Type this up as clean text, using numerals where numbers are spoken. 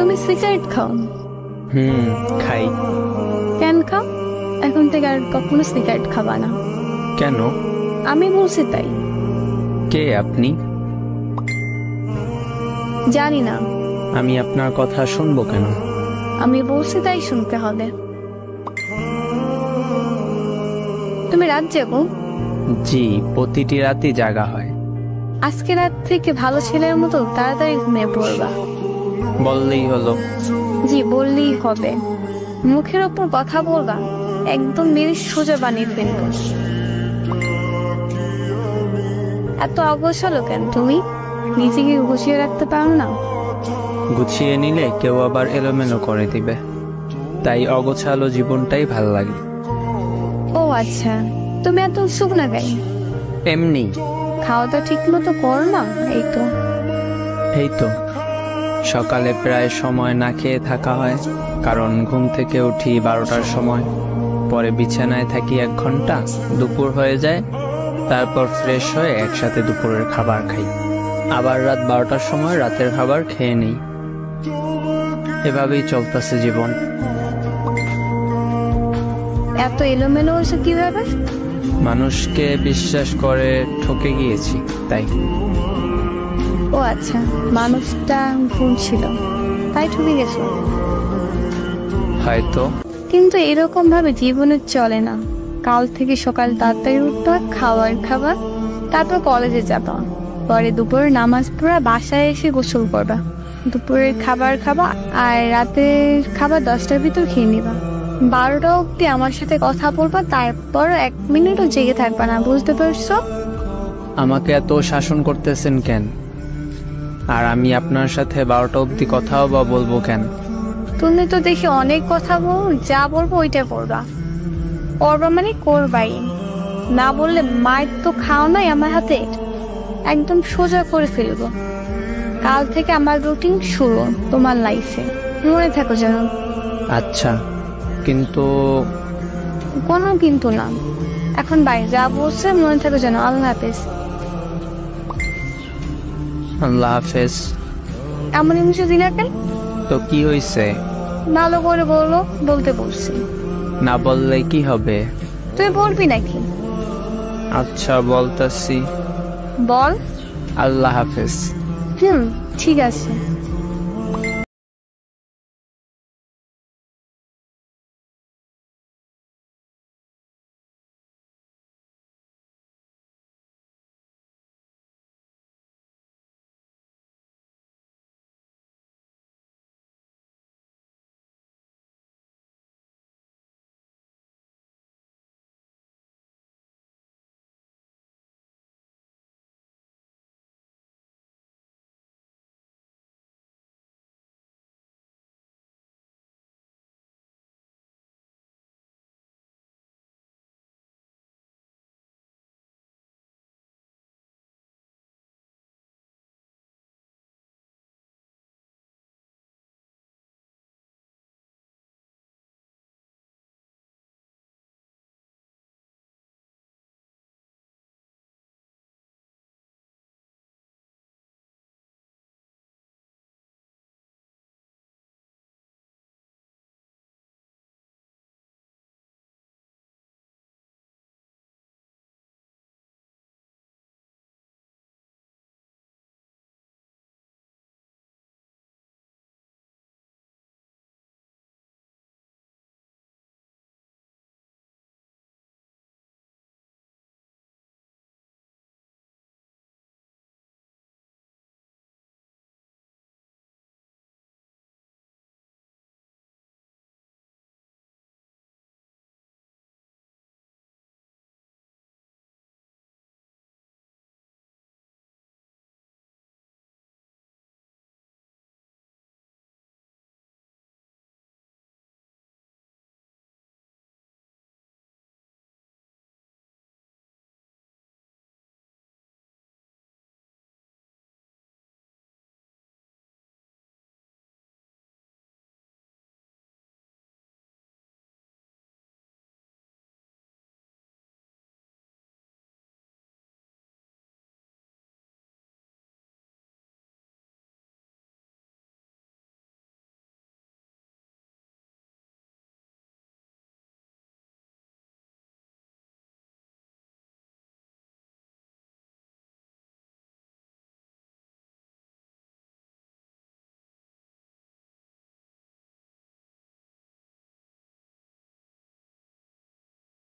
তুমি সিগারেট খাও? খাই। কেন খাও? এখন থেকে আর কখনো সিগারেট খাবা না। কেন? আমি বলছি তাই। কে আপনি? জানি না। আমি আপনার কথা শুনবো কেন? আমি বলছি তাই শুনতে হবে। তুমি রাত জাগো? জি, প্রতিটি রাতই জাগা হয়। আজকে রাত থেকে ভালো ছেলের মতো তাড়াতাড়ি ঘুমিয়ে পড়বা। বললেই হলো। জি, বললেই হবে। মুখের ওপর কথা বলবা, একদম মেরে সোজা বানিয়ে ফেলবো। এত অগোছালো কেন তুমি? নিজেকে গুছিয়ে রাখতে পারো না? গুছিয়ে নিলে কেউ আবার এলোমেলো করে দিবে, তাই অগোছালো জীবনটাই ভাল লাগে। ও আচ্ছা, তুমি এত উৎসুক না কেন? এমনি। খাওয়া দাওয়া ঠিক মতো কর না? এই তো সকালে প্রায় সময় না খেয়ে থাকা হয়, কারণ ঘুম থেকে উঠি 12টার সময়, পরে বিছানায় থাকি 1 ঘন্টা, দুপুর হয়ে যায়, তারপর ফ্রেশ হয়ে একসাথে দুপুরের খাবার খাই, আবার রাত 12টার সময় রাতের খাবার খেয়ে নিই। এভাবেই চলতেছে জীবন। এত এলোমেলো হয়েছে কিভাবে? মানুষকে বিশ্বাস করে ঠকে গিয়েছি, তাই। ও আচ্ছা, মানুষটা ভুল ছিল, তাই ঠকে গেছো? হয়তো। কিন্তু এরকম ভাবে জীবনে চলে না। কাল থেকে সকাল তাড়াতাড়ি উঠবা, খাবার, তারপর কলেজে যাবা, পরে দুপুরে নামাজ পড়া, বাসায় এসে গোসল করবা, দুপুরের খাবার খাবা, আর রাতের খাবার 10টার ভিতর খেয়ে নিবা। 12টা অব্দি আমার সাথে কথা বলবা, তারপর 1 মিনিটও জেগে থাকবা না, বুঝতে পারছো? আমাকে এত শাসন করতেছেন কেন? আর আমি আপনার সাথে 12টা অব্দি কথাও বা বলবো কেন? তুমি তো দেখি অনেক কথা বল, যা বলবো ওইটা করবা। করবা মানে করবাই, না বললে মায়ের তো খাও নাই আমার হাতে, একদম সোজা করে ফেলবো। কাল থেকে আমার রুটিন শুরু তোমার লাইফে, মনে থাকো যেন। আচ্ছা, কিন্তু? কোনো কিন্তু না, এখন বাই, যা বলছে মনে থাকো যেন। আল্লাহ হাফেজ। আল্লাহ হাফেজ। এমন ইংলিশে দিলা কেন? তো কি হয়েছে? ভালো করে বললো, বলতে বলছি। না বললে কি হবে? তুই বলবি নাকি? আচ্ছা, বলতাছি। বল। আল্লাহ হাফেজ। ঠিক আছে।